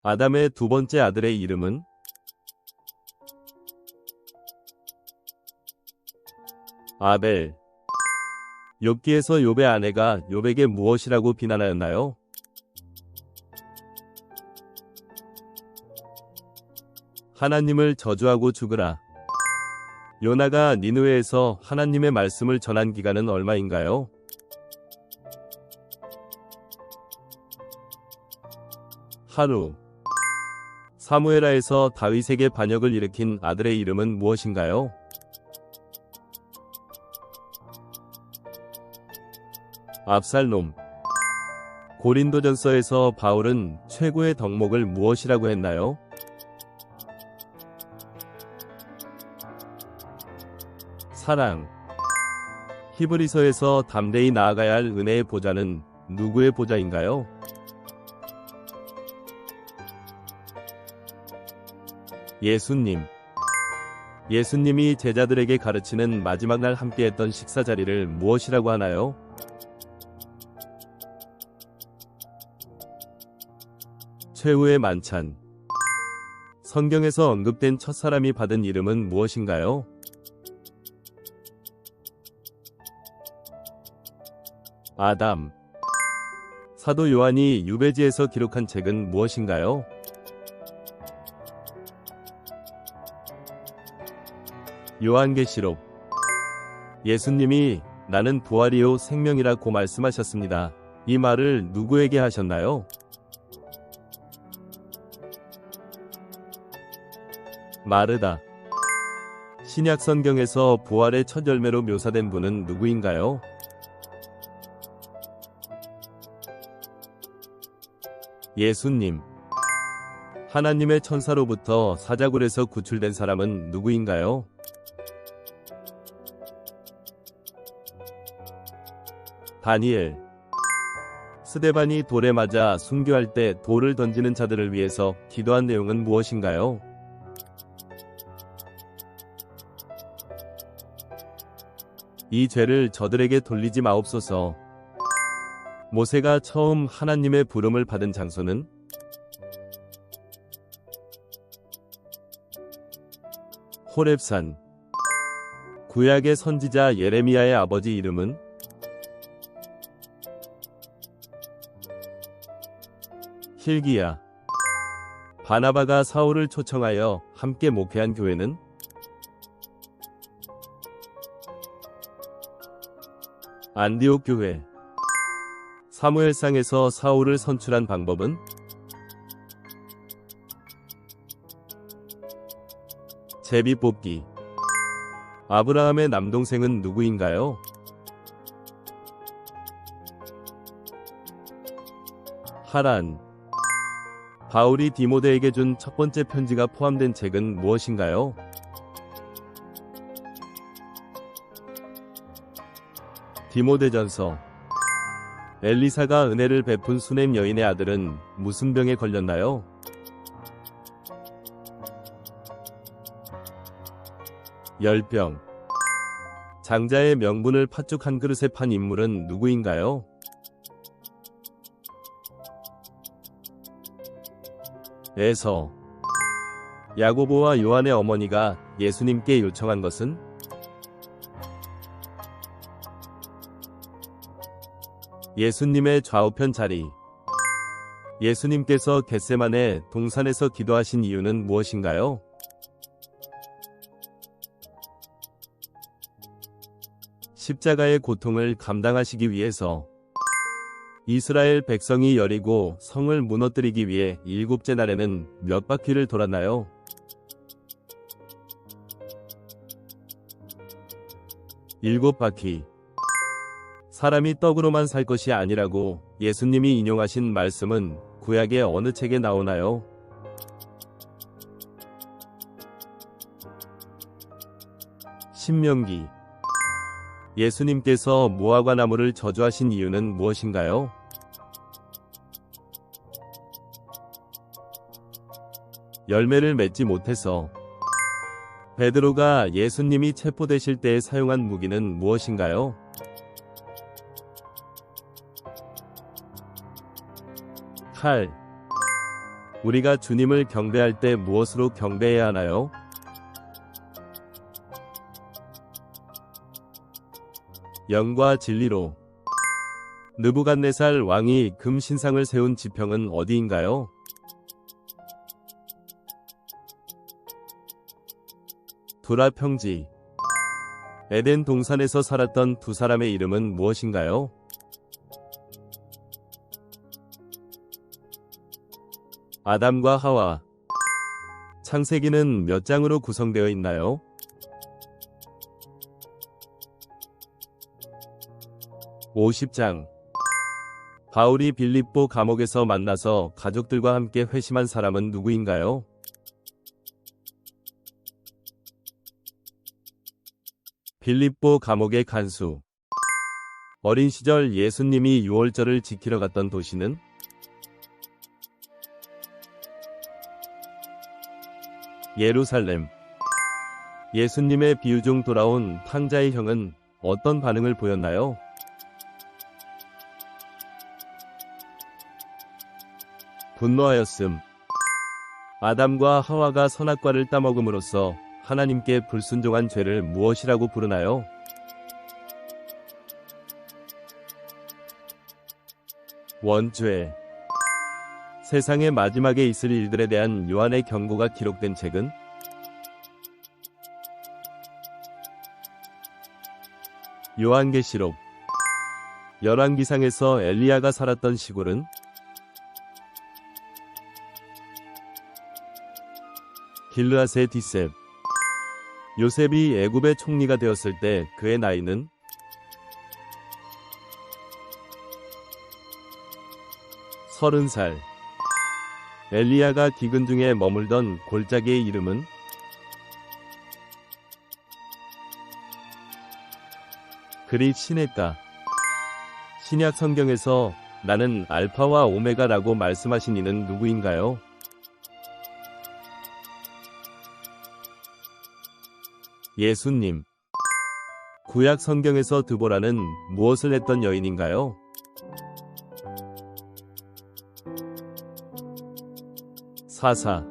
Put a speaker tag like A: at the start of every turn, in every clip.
A: 아담의 두 번째 아들의 이름은? 아벨. 욥기에서 욥의 아내가 욥에게 무엇이라고 비난하였나요? 하나님을 저주하고 죽으라. 요나가 니느웨에서 하나님의 말씀을 전한 기간은 얼마인가요? 하루. 사무엘하에서 다윗에게 반역을 일으킨 아들의 이름은 무엇인가요? 압살롬. 고린도전서에서 바울은 최고의 덕목을 무엇이라고 했나요? 사랑. 히브리서에서 담대히 나아가야 할 은혜의 보좌는 누구의 보좌인가요? 예수님. 예수님이 제자들에게 가르치는 마지막 날 함께했던 식사 자리를 무엇이라고 하나요? 최후의 만찬. 성경에서 언급된 첫사람이 받은 이름은 무엇인가요? 아담. 사도 요한이 유배지에서 기록한 책은 무엇인가요? 요한계시록. 예수님이 나는 부활이요 생명이라고 말씀하셨습니다. 이 말을 누구에게 하셨나요? 마르다. 신약 성경에서 부활의 첫 열매로 묘사된 분은 누구인가요? 예수님. 하나님의 천사로부터 사자굴에서 구출된 사람은 누구인가요? 다니엘. 스데반이 돌에 맞아 순교할 때 돌을 던지는 자들을 위해서 기도한 내용은 무엇인가요? 이 죄를 저들에게 돌리지 마옵소서. 모세가 처음 하나님의 부름을 받은 장소는? 호렙산. 구약의 선지자 예레미야의 아버지 이름은? hil기야. 바나바가 사울을 초청하여 함께 목회한 교회는? 안디옥 교회. 사무엘상에서 사울을 선출한 방법은? 제비 뽑기. 아브라함의 남동생은 누구인가요? 하란. 바울이 디모데에게 준 첫 번째 편지가 포함된 책은 무엇인가요? 디모데전서. 엘리사가 은혜를 베푼 수넴 여인의 아들은 무슨 병에 걸렸나요? 열병. 장자의 명분을 팥죽 한 그릇에 판 인물은 누구인가요? 에서. 야고보와 요한의 어머니가 예수님께 요청한 것은? 예수님의 좌우편 자리. 예수님께서 겟세마네 동산에서 기도하신 이유는 무엇인가요? 십자가의 고통을 감당하시기 위해서. 이스라엘 백성이 여리고 성을 무너뜨리기 위해 일곱째 날에는 몇 바퀴를 돌았나요? 7바퀴. 사람이 떡으로만 살 것이 아니라고 예수님이 인용하신 말씀은 구약의 어느 책에 나오나요? 신명기. 예수님께서 무화과 나무를 저주하신 이유는 무엇인가요? 열매를 맺지 못해서. 베드로가 예수님이 체포되실 때 사용한 무기는 무엇인가요? 칼. 우리가 주님을 경배할 때 무엇으로 경배해야 하나요? 영과 진리로. 느부갓네살 왕이 금 신상을 세운 지평은 어디인가요? 두라 평지. 에덴 동산에서 살았던 두 사람의 이름은 무엇인가요? 아담과 하와. 창세기는 몇 장으로 구성되어 있나요? 50장. 바울이 빌립보 감옥에서 만나서 가족들과 함께 회심한 사람은 누구인가요? 빌립보 감옥의 간수. 어린 시절 예수님이 유월절을 지키러 갔던 도시는? 예루살렘. 예수님의 비유 중 돌아온 탕자의 형은 어떤 반응을 보였나요? 분노하였음. 아담과 하와가 선악과를 따먹음으로써 하나님께 불순종한 죄를 무엇이라고 부르나요? 원죄. 세상의 마지막에 있을 일들에 대한 요한의 경고가 기록된 책은? 요한계시록. 열왕기상에서 엘리야가 살았던 시골은? 길르앗의 디셉. 요셉이 애굽의 총리가 되었을 때 그의 나이는? 30살. 엘리야가 기근 중에 머물던 골짜기의 이름은? 그릿 시냇가. 신약 성경에서 나는 알파와 오메가라고 말씀하신 이는 누구인가요? 예수님. 구약 성경에서 드보라는 무엇을 했던 여인인가요? 사사.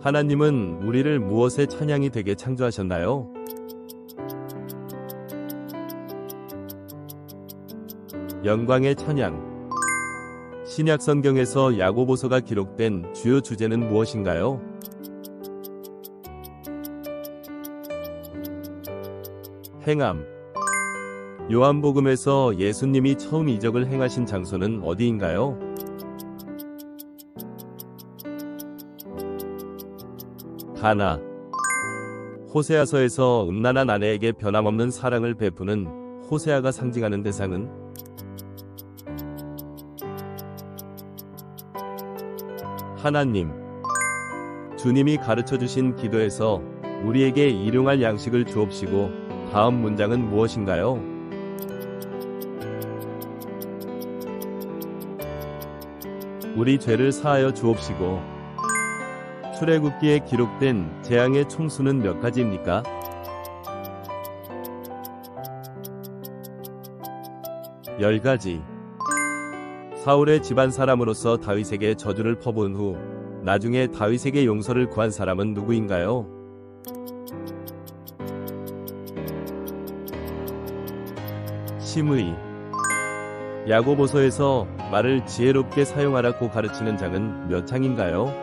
A: 하나님은 우리를 무엇의 찬양이 되게 창조하셨나요? 영광의 찬양. 신약 성경에서 야고보서가 기록된 주요 주제는 무엇인가요? 행함. 요한복음에서 예수님이 처음 이적을 행하신 장소는 어디인가요? 가나. 호세아서에서 음란한 아내에게 변함없는 사랑을 베푸는 호세아가 상징하는 대상은? 하나님. 주님이 가르쳐주신 기도에서 우리에게 일용할 양식을 주옵시고 다음 문장은 무엇인가요? 우리 죄를 사하여 주옵시고. 출애굽기에 기록된 재앙의 총수는 몇 가지입니까? 10가지. 사울의 집안 사람으로서 다윗에게 저주를 퍼부은 후 나중에 다윗에게 용서를 구한 사람은 누구인가요? 심의. 야고보서에서 말을 지혜롭게 사용하라고 가르치는 장은 몇 장인가요?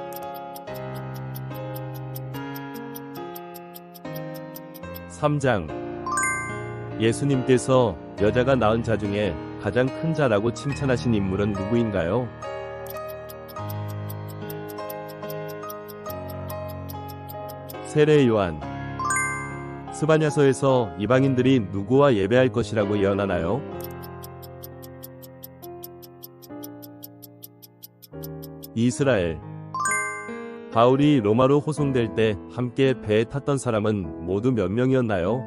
A: 3장. 예수님께서 여자가 낳은 자 중에 가장 큰 자라고 칭찬하신 인물은 누구인가요? 세례 요한. 스바냐서에서 이방인들이 누구와 예배할 것이라고 예언하나요? 이스라엘. 바울이 로마로 호송될 때 함께 배에 탔던 사람은 모두 몇 명이었나요?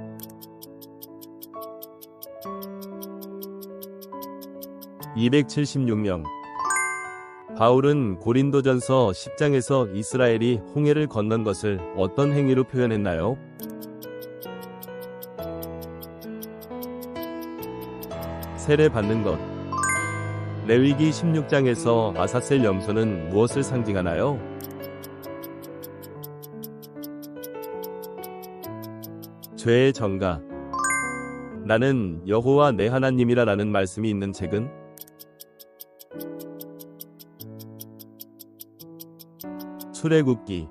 A: 276명. 바울은 고린도전서 10장에서 이스라엘이 홍해를 건넌 것을 어떤 행위로 표현했나요? 세례 받는 것. 레위기 16장에서 아사셀 염소는 무엇을 상징하나요? 죄의 전가. 나는 여호와 내 하나님이라 라는 말씀이 있는 책은? 출애굽기.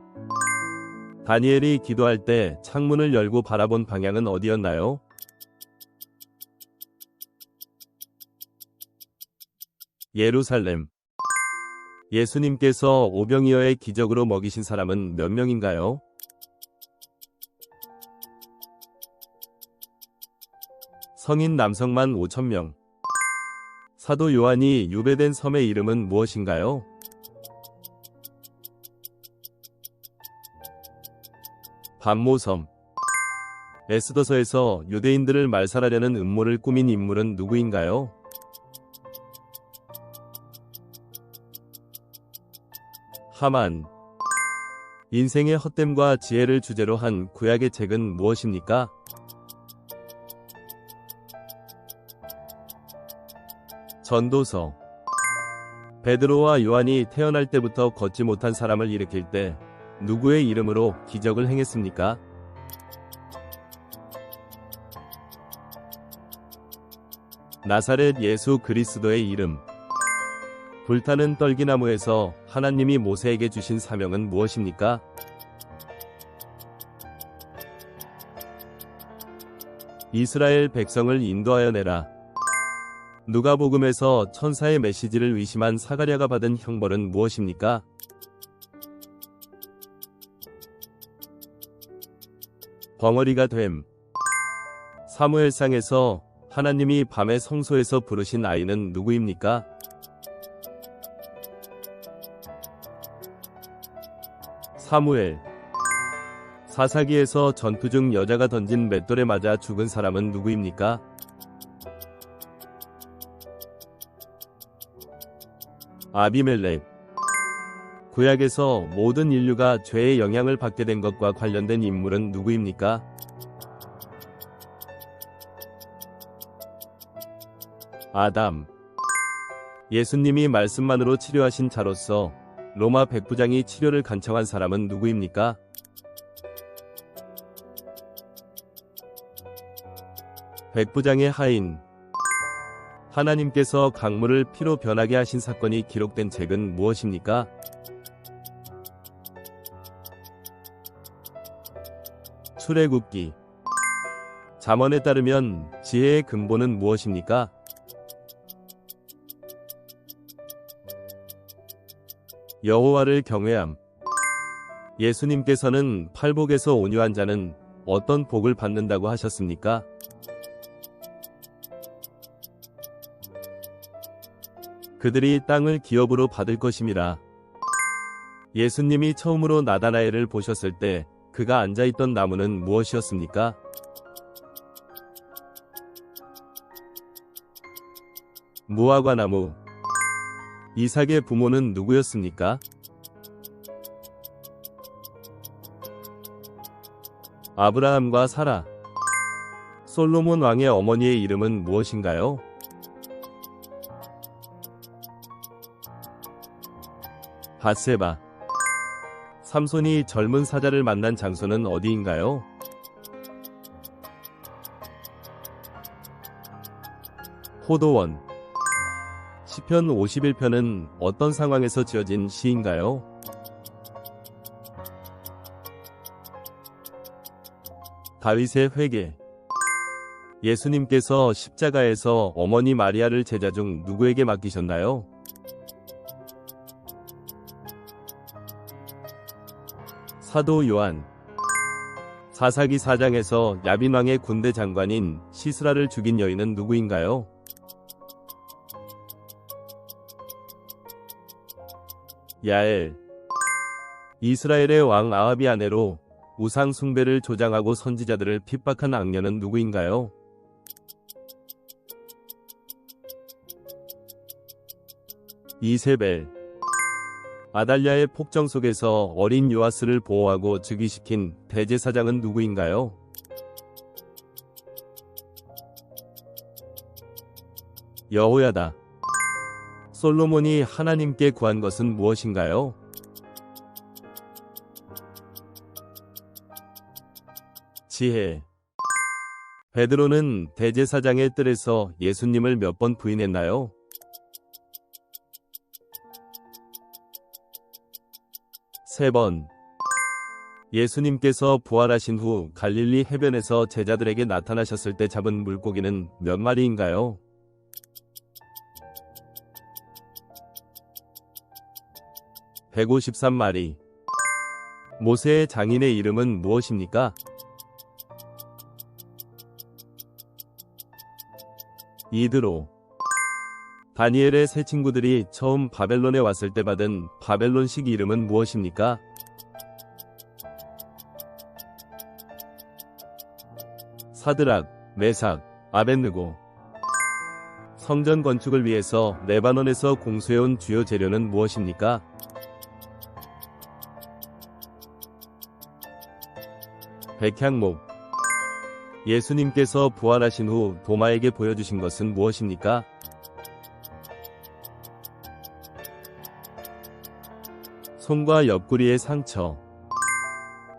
A: 다니엘이 기도할 때 창문을 열고 바라본 방향은 어디였나요? 예루살렘. 예수님께서 오병이어의 기적으로 먹이신 사람은 몇 명인가요? 성인 남성만 5,000명. 사도 요한이 유배된 섬의 이름은 무엇인가요? 반모섬. 에스더서에서 유대인들을 말살하려는 음모를 꾸민 인물은 누구인가요? 하만. 인생의 헛됨과 지혜를 주제로 한 구약의 책은 무엇입니까? 전도서. 베드로와 요한이 태어날 때부터 걷지 못한 사람을 일으킬 때 누구의 이름으로 기적을 행했습니까? 나사렛 예수 그리스도의 이름. 불타는 떨기나무에서 하나님이 모세에게 주신 사명은 무엇입니까? 이스라엘 백성을 인도하여 내라. 누가복음에서 천사의 메시지를 의심한 사가랴가 받은 형벌은 무엇입니까? 벙어리가 됨. 사무엘상에서 하나님이 밤에 성소에서 부르신 아이는 누구입니까? 사무엘. 사사기에서 전투 중 여자가 던진 맷돌에 맞아 죽은 사람은 누구입니까? 아비멜렉. 구약에서 모든 인류가 죄의 영향을 받게 된 것과 관련된 인물은 누구입니까? 아담. 예수님이 말씀만으로 치료하신 자로서 로마 백부장이 치료를 간청한 사람은 누구입니까? 백부장의 하인. 하나님께서 강물을 피로 변하게 하신 사건이 기록된 책은 무엇입니까? 출애굽기. 잠언에 따르면 지혜의 근본은 무엇입니까? 여호와를 경외함. 예수님께서는 팔복에서 온유한 자는 어떤 복을 받는다고 하셨습니까? 그들이 땅을 기업으로 받을 것임이라. 예수님이 처음으로 나다나엘을 보셨을 때 그가 앉아있던 나무는 무엇이었습니까? 무화과나무. 이삭의 부모는 누구였습니까? 아브라함과 사라. 솔로몬 왕의 어머니의 이름은 무엇인가요? 밧세바. 삼손이 젊은 사자를 만난 장소는 어디인가요? 호도원. 시편 51편은 어떤 상황에서 지어진 시인가요? 다윗의 회개. 예수님께서 십자가에서 어머니 마리아를 제자 중 누구에게 맡기셨나요? 사도 요한. 사사기 4장에서 야빈 왕의 군대 장관인 시스라를 죽인 여인은 누구인가요? 야엘. 이스라엘의 왕 아합이 아내로 우상 숭배를 조장하고 선지자들을 핍박한 악녀는 누구인가요? 이세벨. 아달랴의 폭정 속에서 어린 요아스를 보호하고 즉위시킨 대제사장은 누구인가요? 여호야다. 솔로몬이 하나님께 구한 것은 무엇인가요? 지혜. 베드로는 대제사장의 뜰에서 예수님을 몇 번 부인했나요? 3번. 예수님께서 부활하신 후 갈릴리 해변에서 제자들에게 나타나셨을 때 잡은 물고기는 몇 마리인가요? 153마리. 모세의 장인의 이름은 무엇입니까? 이드로. 다니엘의 세 친구들이 처음 바벨론에 왔을 때 받은 바벨론식 이름은 무엇입니까? 사드락, 메삭, 아벳느고. 성전 건축을 위해서 레바논에서 공수해온 주요 재료는 무엇입니까? 백향목. 예수님께서 부활하신 후 도마에게 보여주신 것은 무엇입니까? 손과 옆구리의 상처.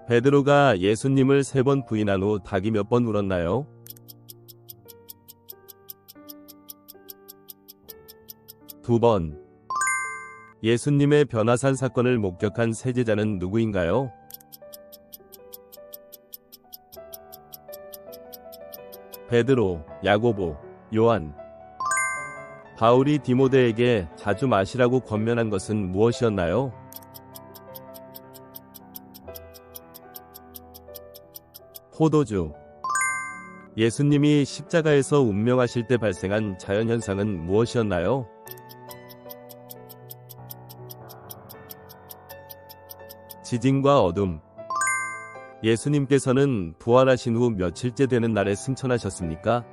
A: 베드로가 예수님을 3번 부인한 후 닭이 몇 번 울었나요? 2번. 예수님의 변화산 사건을 목격한 세제자는 누구인가요? 베드로, 야고보, 요한. 바울이 디모데에게 자주 마시라고 권면한 것은 무엇이었나요? 포도주. 예수님이 십자가에서 운명하실 때 발생한 자연현상은 무엇이었나요? 지진과 어둠. 예수님께서는 부활하신 후 며칠째 되는 날에 승천하셨습니까?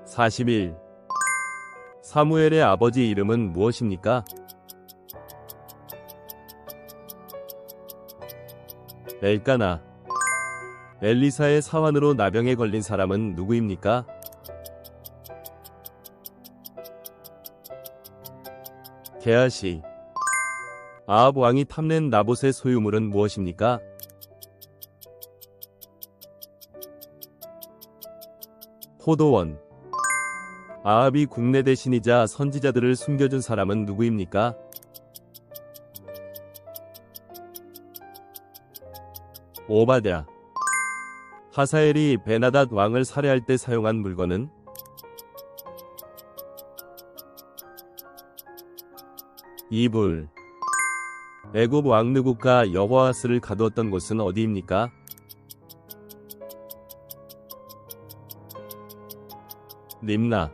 A: (40일) 사무엘의 아버지 이름은 무엇입니까? 엘까나. 엘리사의 사환으로 나병에 걸린 사람은 누구입니까? 게하시. 아합 왕이 탐낸 나봇의 소유물은 무엇입니까? 포도원. 아합이 국내 대신이자 선지자들을 숨겨준 사람은 누구입니까? 오바댜. 하사엘이 베나닷 왕을 살해할 때 사용한 물건은? 이불. 애굽 왕 느부갓 여호아스를 가두었던 곳은 어디입니까? 림나.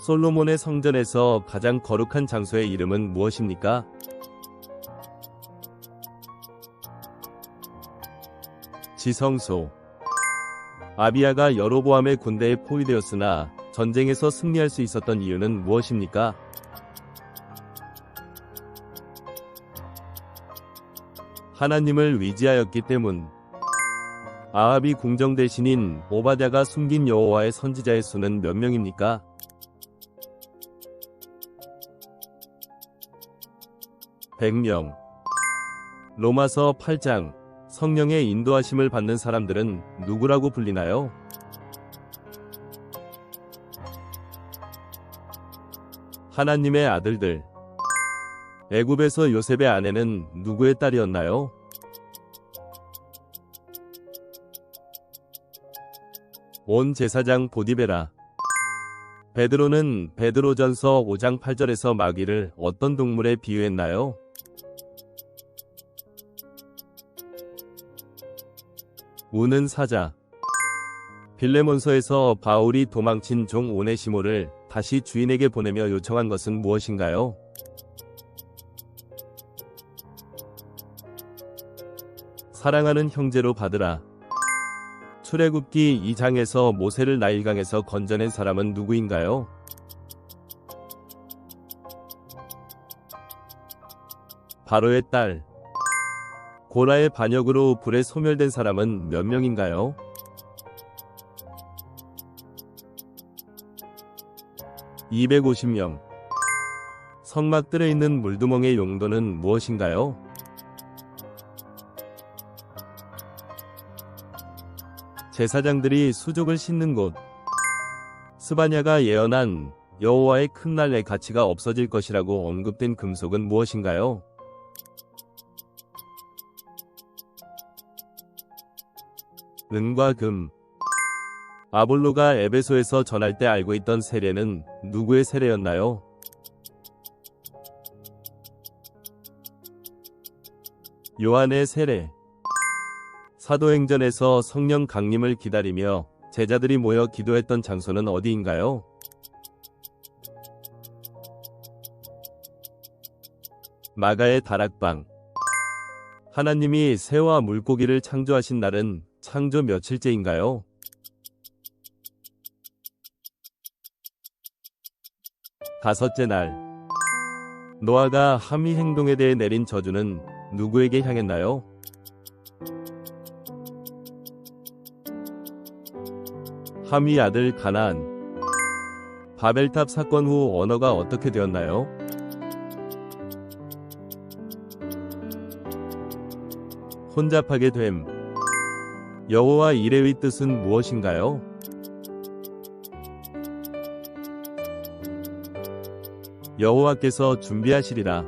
A: 솔로몬의 성전에서 가장 거룩한 장소의 이름은 무엇입니까? 지성소. 아비야가 여로보암의 군대에 포위되었으나 전쟁에서 승리할 수 있었던 이유는 무엇입니까? 하나님을 의지하였기 때문. 아합이 궁정 대신인 오바댜가 숨긴 여호와의 선지자의 수는 몇 명입니까? 100명. 로마서 8장. 성령의 인도하심을 받는 사람들은 누구라고 불리나요? 하나님의 아들들. 애굽에서 요셉의 아내는 누구의 딸이었나요? 온 제사장 보디베라. 베드로는 베드로전서 5장 8절에서 마귀를 어떤 동물에 비유했나요? 우는 사자. 빌레몬서에서 바울이 도망친 종 오네시모를 다시 주인에게 보내며 요청한 것은 무엇인가요? 사랑하는 형제로 받으라. 출애굽기 2장에서 모세를 나일강에서 건져낸 사람은 누구인가요? 바로의 딸. 고라의 반역으로 불에 소멸된 사람은 몇 명인가요? 250명. 성막들에 있는 물두멍의 용도는 무엇인가요? 제사장들이 수족을 씻는 곳. 스바냐가 예언한 여호와의 큰 날의 가치가 없어질 것이라고 언급된 금속은 무엇인가요? 은과 금. 아볼로가 에베소에서 전할 때 알고 있던 세례는 누구의 세례였나요? 요한의 세례. 사도행전에서 성령 강림을 기다리며 제자들이 모여 기도했던 장소는 어디인가요? 마가의 다락방. 하나님이 새와 물고기를 창조하신 날은 창조 며칠째인가요? 다섯째 날. 노아가 함의 행동에 대해 내린 저주는 누구에게 향했나요? 함의 아들 가나안. 바벨탑 사건 후 언어가 어떻게 되었나요? 혼잡하게 됨. 여호와 이레의 뜻은 무엇인가요? 여호와께서 준비하시리라.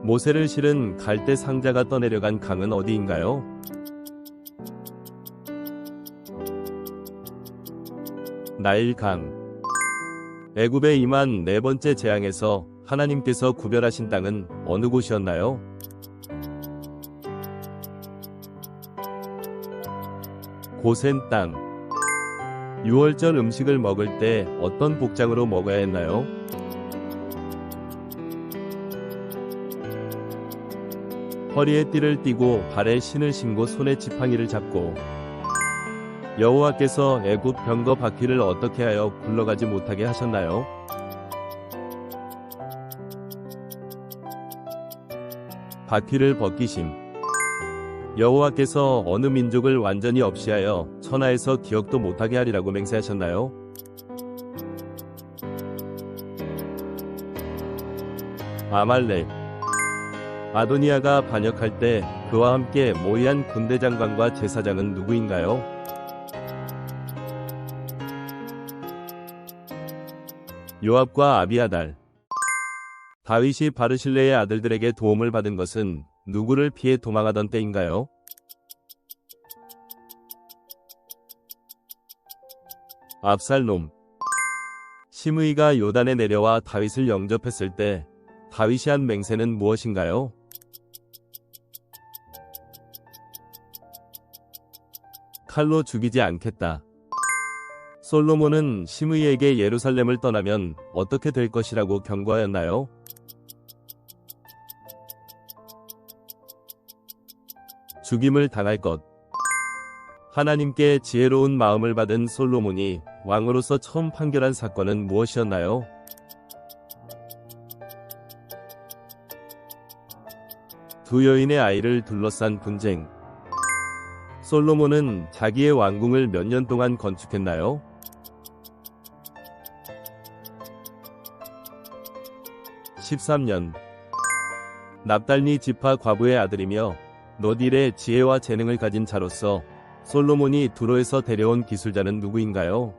A: 모세를 실은 갈대 상자가 떠내려간 강은 어디인가요? 나일강. 애굽에 임한 네 번째 재앙에서 하나님께서 구별하신 땅은 어느 곳이었나요? 고센 땅. 유월절 음식을 먹을 때 어떤 복장으로 먹어야 했나요? 허리에 띠를 띠고 발에 신을 신고 손에 지팡이를 잡고. 여호와께서 애굽 병거 바퀴를 어떻게 하여 굴러가지 못하게 하셨나요? 바퀴를 벗기심. 여호와께서 어느 민족을 완전히 없이하여 천하에서 기억도 못하게 하리라고 맹세하셨나요? 아말렉. 아도니아가 반역할 때 그와 함께 모의한 군대 장관과 제사장은 누구인가요? 요압과 아비아달. 다윗이 바르실레의 아들들에게 도움을 받은 것은 누구를 피해 도망하던 때인가요? 압살롬. 시므이가 요단에 내려와 다윗을 영접했을 때 다윗이 한 맹세는 무엇인가요? 칼로 죽이지 않겠다. 솔로몬은 시므이에게 예루살렘을 떠나면 어떻게 될 것이라고 경고하였나요? 죽임을 당할 것. 하나님께 지혜로운 마음을 받은 솔로몬이 왕으로서 처음 판결한 사건은 무엇이었나요? 두 여인의 아이를 둘러싼 분쟁. 솔로몬은 자기의 왕궁을 몇 년 동안 건축했나요? (13년) 납달리 지파 과부의 아들이며 노딜의 지혜와 재능을 가진 자로서 솔로몬이 두로에서 데려온 기술자는 누구인가요?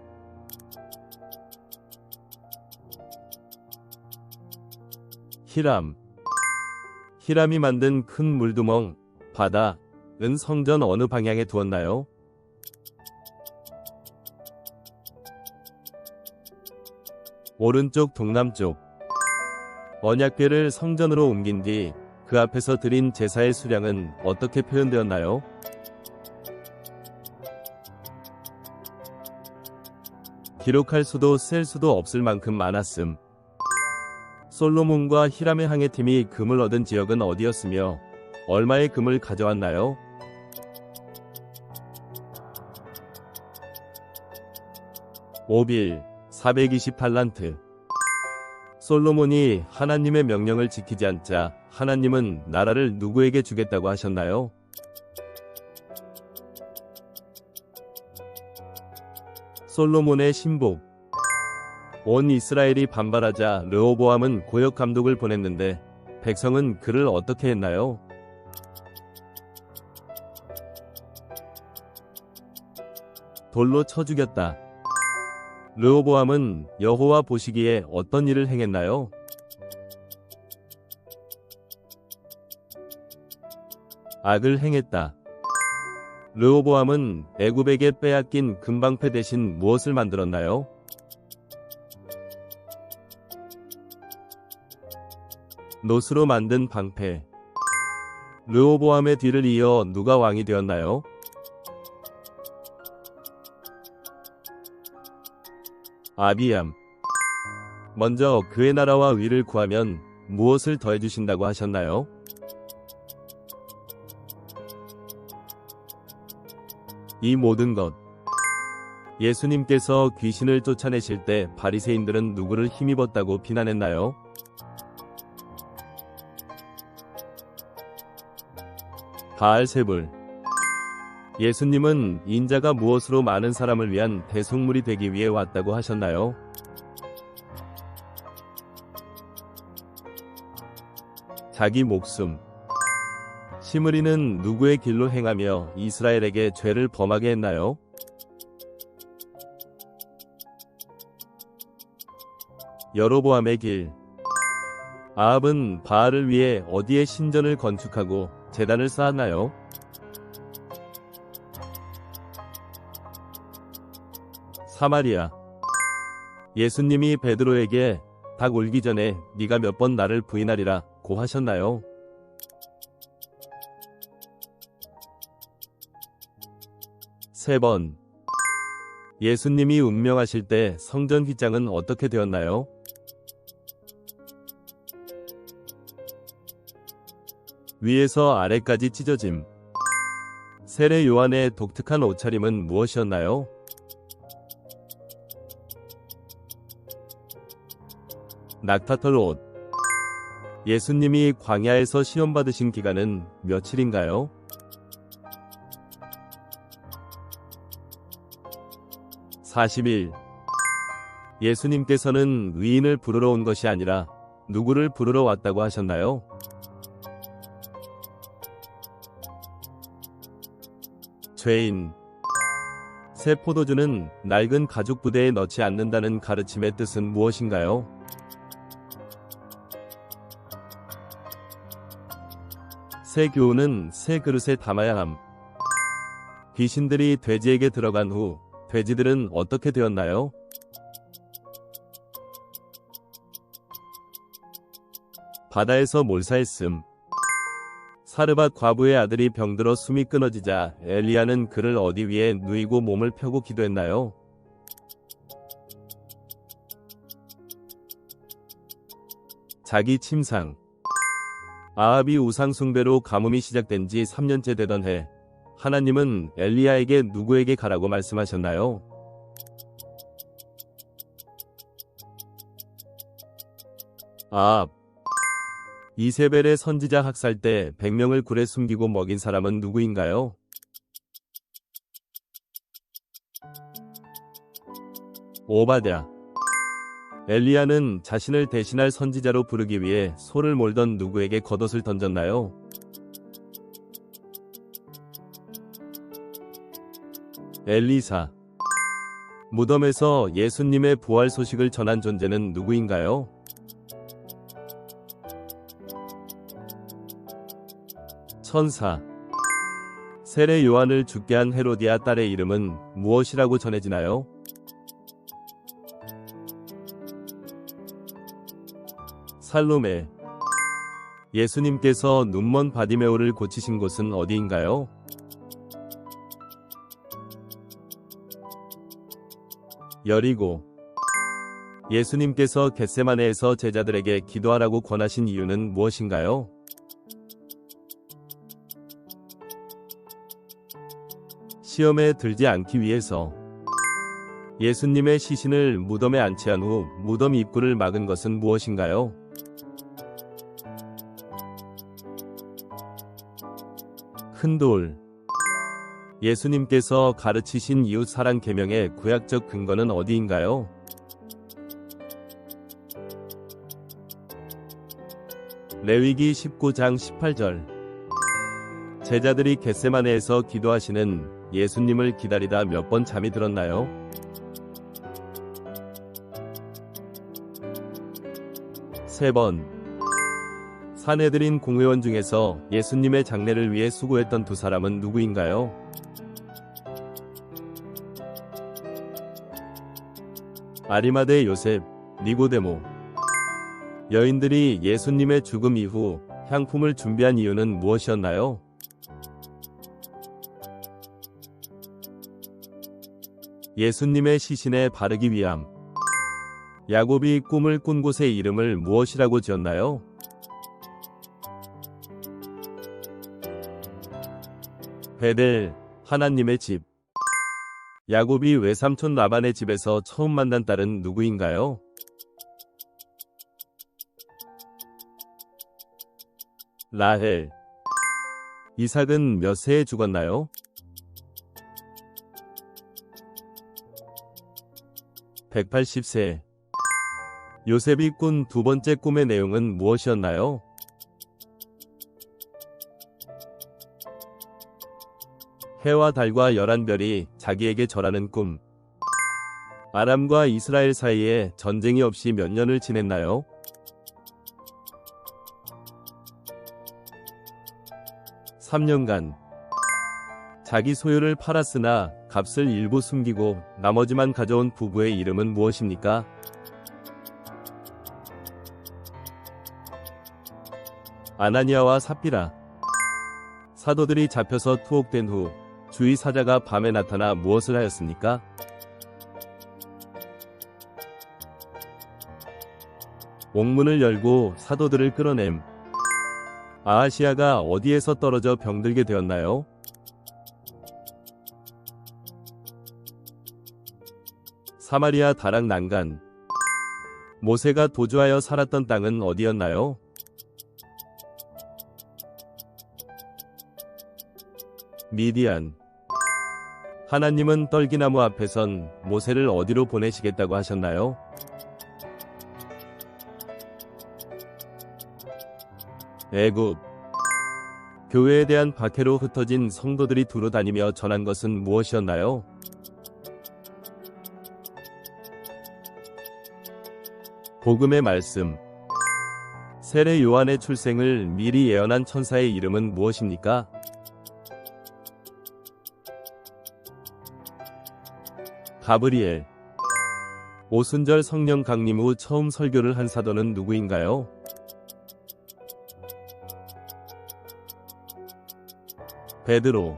A: 히람. 히람이 만든 큰 물두멍, 바다은 성전 어느 방향에 두었나요? 오른쪽 동남쪽. 언약궤를 성전으로 옮긴 뒤 그 앞에서 드린 제사의 수량은 어떻게 표현되었나요? 기록할 수도 셀 수도 없을 만큼 많았음. 솔로몬과 히람의 항해팀이 금을 얻은 지역은 어디였으며 얼마의 금을 가져왔나요? 오빌 420탈란트. 솔로몬이 하나님의 명령을 지키지 않자 하나님은 나라를 누구에게 주겠다고 하셨나요? 솔로몬의 신복. 온 이스라엘이 반발하자 르호보암은 고역 감독을 보냈는데 백성은 그를 어떻게 했나요? 돌로 쳐 죽였다. 르호보암은 여호와 보시기에 어떤 일을 행했나요? 악을 행했다. 르호보암은 애굽에게 빼앗긴 금방패 대신 무엇을 만들었나요? 노스로 만든 방패. 르호보암의 뒤를 이어 누가 왕이 되었나요? 아비암. 먼저 그의 나라와 위를 구하면 무엇을 더해주신다고 하셨나요? 이 모든 것. 예수님께서 귀신을 쫓아내실 때 바리새인들은 누구를 힘입었다고 비난했나요? 바알세불. 예수님은 인자가 무엇으로 많은 사람을 위한 대속물이 되기 위해 왔다고 하셨나요? 자기 목숨. 시므리는 누구의 길로 행하며 이스라엘에게 죄를 범하게 했나요? 여로보암의 길. 아합은 바알을 위해 어디에 신전을 건축하고 제단을 쌓았나요? 사마리아. 예수님이 베드로에게 닭 울기 전에 네가 몇 번 나를 부인하리라 고 하셨나요? 세 번. 예수님이 운명하실 때 성전 휘장은 어떻게 되었나요? 위에서 아래까지 찢어짐. 세례 요한의 독특한 옷차림은 무엇이었나요? 낙타털 옷. 예수님이 광야에서 시험받으신 기간은 며칠인가요? (40일). 예수님께서는 의인을 부르러 온 것이 아니라 누구를 부르러 왔다고 하셨나요? 죄인. 새 포도주는 낡은 가죽 부대에 넣지 않는다는 가르침의 뜻은 무엇인가요? 새 교훈은 새 그릇에 담아야 함. 귀신들이 돼지에게 들어간 후 돼지들은 어떻게 되었나요? 바다에서 몰사했음. 사르밧 과부의 아들이 병들어 숨이 끊어지자 엘리야는 그를 어디 위에 누이고 몸을 펴고 기도했나요? 자기 침상. 아합이 우상 숭배로 가뭄이 시작된 지 3년째 되던 해, 하나님은 엘리야에게 누구에게 가라고 말씀하셨나요? 아합. 이세벨의 선지자 학살 때 100명을 굴에 숨기고 먹인 사람은 누구인가요? 오바댜. 엘리야는 자신을 대신할 선지자로 부르기 위해 소를 몰던 누구에게 겉옷을 던졌나요? 엘리사. 무덤에서 예수님의 부활 소식을 전한 존재는 누구인가요? 천사. 세례 요한을 죽게 한 헤로디아 딸의 이름은 무엇이라고 전해지나요? 살로메. 예수님께서 눈먼 바디메오를 고치신 곳은 어디인가요? 여리고. 예수님께서 겟세마네에서 제자들에게 기도하라고 권하신 이유는 무엇인가요? 시험에 들지 않기 위해서. 예수님의 시신을 무덤에 안치한 후 무덤 입구를 막은 것은 무엇인가요? 큰 돌. 예수님께서 가르치신 이웃 사랑 계명의 구약적 근거는 어디인가요? 레위기 19장 18절. 제자들이 겟세마네에서 기도하시는 예수님을 기다리다 몇 번 잠이 들었나요? 세 번. 사내들인 공회원 중에서 예수님의 장례를 위해 수고했던 두 사람은 누구인가요? 아리마대 요셉, 니고데모. 여인들이 예수님의 죽음 이후 향품을 준비한 이유는 무엇이었나요? 예수님의 시신에 바르기 위함. 야곱이 꿈을 꾼 곳의 이름을 무엇이라고 지었나요? 베델, 하나님의 집. 야곱이 외삼촌 라반의 집에서 처음 만난 딸은 누구인가요? 라헬. 이삭은 몇 세에 죽었나요? 180세. 요셉이 꾼 두 번째 꿈의 내용은 무엇이었나요? 해와 달과 11별이 자기에게 절하는 꿈. 아람과 이스라엘 사이에 전쟁이 없이 몇 년을 지냈나요? 3년간. 자기 소유를 팔았으나 값을 일부 숨기고 나머지만 가져온 부부의 이름은 무엇입니까? 아나니아와 삽비라. 사도들이 잡혀서 투옥된 후 주의 사자가 밤에 나타나 무엇을 하였습니까? 옥문을 열고 사도들을 끌어냄. 아하시아가 어디에서 떨어져 병들게 되었나요? 사마리아 다락 난간. 모세가 도주하여 살았던 땅은 어디였나요? 미디안. 하나님은 떨기나무 앞에선 모세를 어디로 보내시겠다고 하셨나요? 애굽. 교회에 대한 박해로 흩어진 성도들이 두루 다니며 전한 것은 무엇이었나요? 복음의 말씀. 세례 요한의 출생을 미리 예언한 천사의 이름은 무엇입니까? 가브리엘. 오순절 성령 강림 후 처음 설교를 한 사도는 누구인가요? 베드로.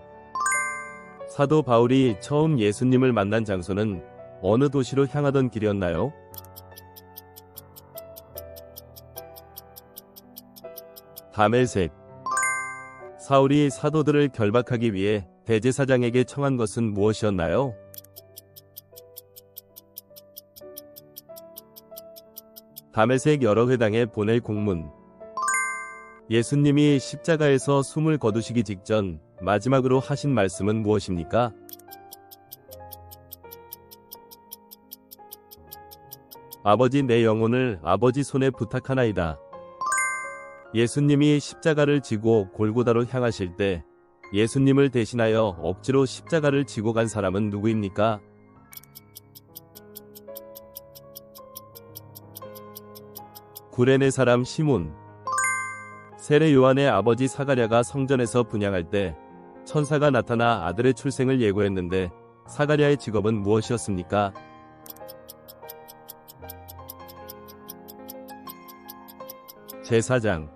A: 사도 바울이 처음 예수님을 만난 장소는 어느 도시로 향하던 길이었나요? 다메섹. 사울이 사도들을 결박하기 위해 대제사장에게 청한 것은 무엇이었나요? 다메섹 여러 회당에 보낼 공문. 예수님이 십자가에서 숨을 거두시기 직전 마지막으로 하신 말씀은 무엇입니까? 아버지, 내 영혼을 아버지 손에 부탁하나이다. 예수님이 십자가를 지고 골고다로 향하실 때 예수님을 대신하여 억지로 십자가를 지고 간 사람은 누구입니까? 구레네 사람 시몬. 세례 요한의 아버지 사가랴가 성전에서 분향할 때 천사가 나타나 아들의 출생을 예고했는데 사가랴의 직업은 무엇이었습니까? 제사장.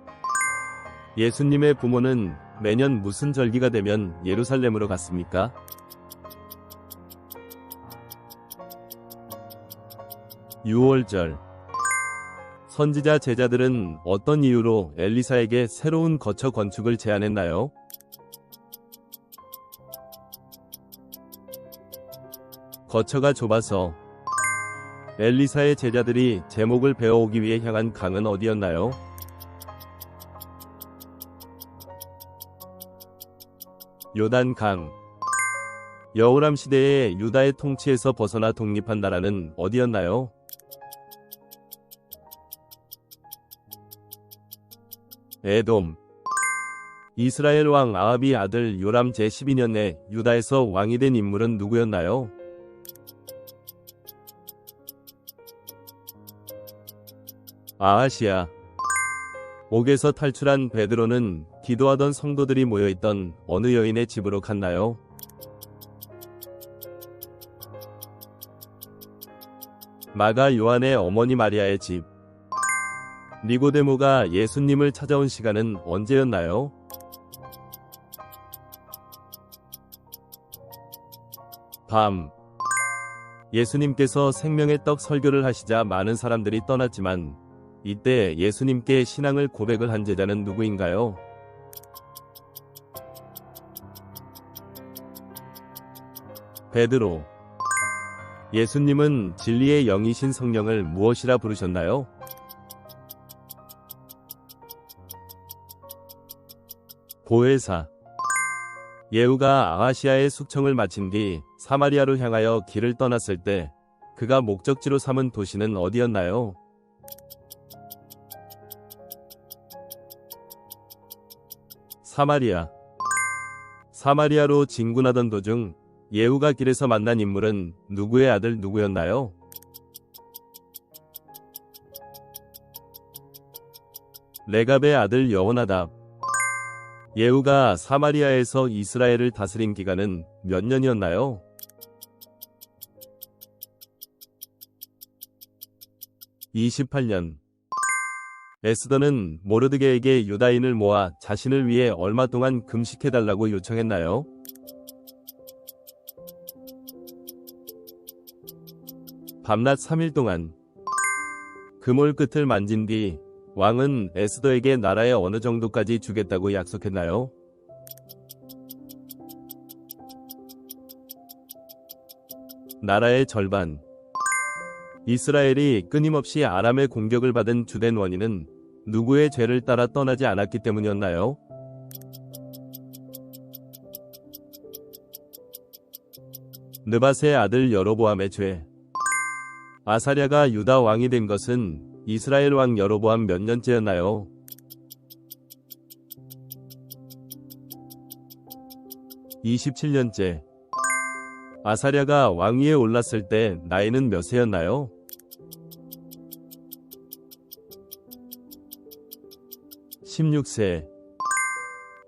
A: 예수님의 부모는 매년 무슨 절기가 되면 예루살렘으로 갔습니까? 유월절. 선지자 제자들은 어떤 이유로 엘리사에게 새로운 거처 건축을 제안했나요? 거처가 좁아서. 엘리사의 제자들이 제목을 배워오기 위해 향한 강은 어디였나요? 요단강. 여호람 시대에 유다의 통치에서 벗어나 독립한 나라는 어디였나요? 에돔. 이스라엘 왕 아합이 아들 요람 제12년에 유다에서 왕이 된 인물은 누구였나요? 아하시야. 옥에서 탈출한 베드로는 기도하던 성도들이 모여있던 어느 여인의 집으로 갔나요? 마가 요한의 어머니 마리아의 집. 니고데모가 예수님을 찾아온 시간은 언제였나요? 밤. 예수님께서 생명의 떡 설교를 하시자 많은 사람들이 떠났지만 이때 예수님께 신앙을 고백을 한 제자는 누구인가요? 베드로. 예수님은 진리의 영이신 성령을 무엇이라 부르셨나요? 보혜사. 예후가 아하시아의 숙청을 마친 뒤 사마리아로 향하여 길을 떠났을 때 그가 목적지로 삼은 도시는 어디였나요? 사마리아. 사마리아로 진군하던 도중 예후가 길에서 만난 인물은 누구의 아들 누구였나요? 레갑의 아들 여호나답. 예후가 사마리아에서 이스라엘을 다스린 기간은 몇 년이었나요? 28년. 에스더는 모르드게에게 유다인을 모아 자신을 위해 얼마 동안 금식해달라고 요청했나요? 밤낮 3일 동안. 그몰 끝을 만진 뒤 왕은 에스더에게 나라의 어느 정도까지 주겠다고 약속했나요? 나라의 절반. 이스라엘이 끊임없이 아람의 공격을 받은 주된 원인은 누구의 죄를 따라 떠나지 않았기 때문이었나요? 느밧의 아들 여로보암의 죄. 아사랴가 유다 왕이 된 것은 이스라엘 왕 여로보암 몇 년째였나요? (27년째) 아사랴가 왕위에 올랐을 때 나이는 몇 세였나요? (16세)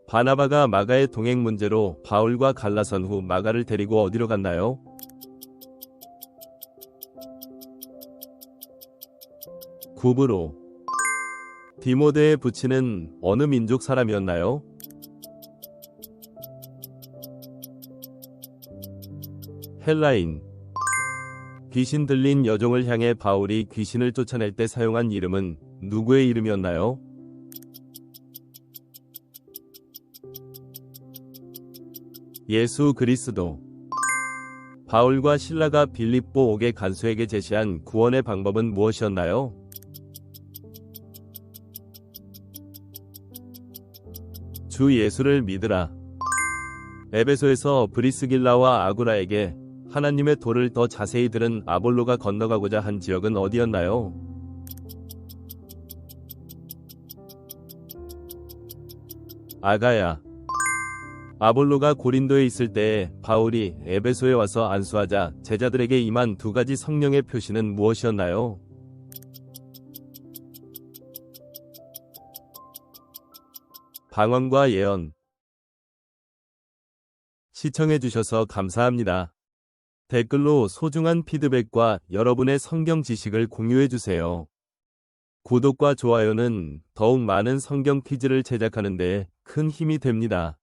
A: 바나바가 마가의 동행 문제로 바울과 갈라선 후 마가를 데리고 어디로 갔나요? 구브로. 디모데의 부친은 어느 민족 사람이었나요? 헬라인. 귀신 들린 여종을 향해 바울이 귀신을 쫓아낼 때 사용한 이름은 누구의 이름이었나요? 예수 그리스도. 바울과 실라가 빌립보 옥의 간수에게 제시한 구원의 방법은 무엇이었나요? 주 예수를 믿으라. 에베소에서 브리스길라와 아구라에게 하나님의 도를 더 자세히 들은 아볼로가 건너가고자 한 지역은 어디였나요? 아가야. 아볼로가 고린도에 있을 때에 바울이 에베소에 와서 안수하자 제자들에게 임한 두 가지 성령의 표시는 무엇이었나요? 방언과 예언. 시청해주셔서 감사합니다. 댓글로 소중한 피드백과 여러분의 성경 지식을 공유해주세요. 구독과 좋아요는 더욱 많은 성경 퀴즈를 제작하는 데 큰 힘이 됩니다.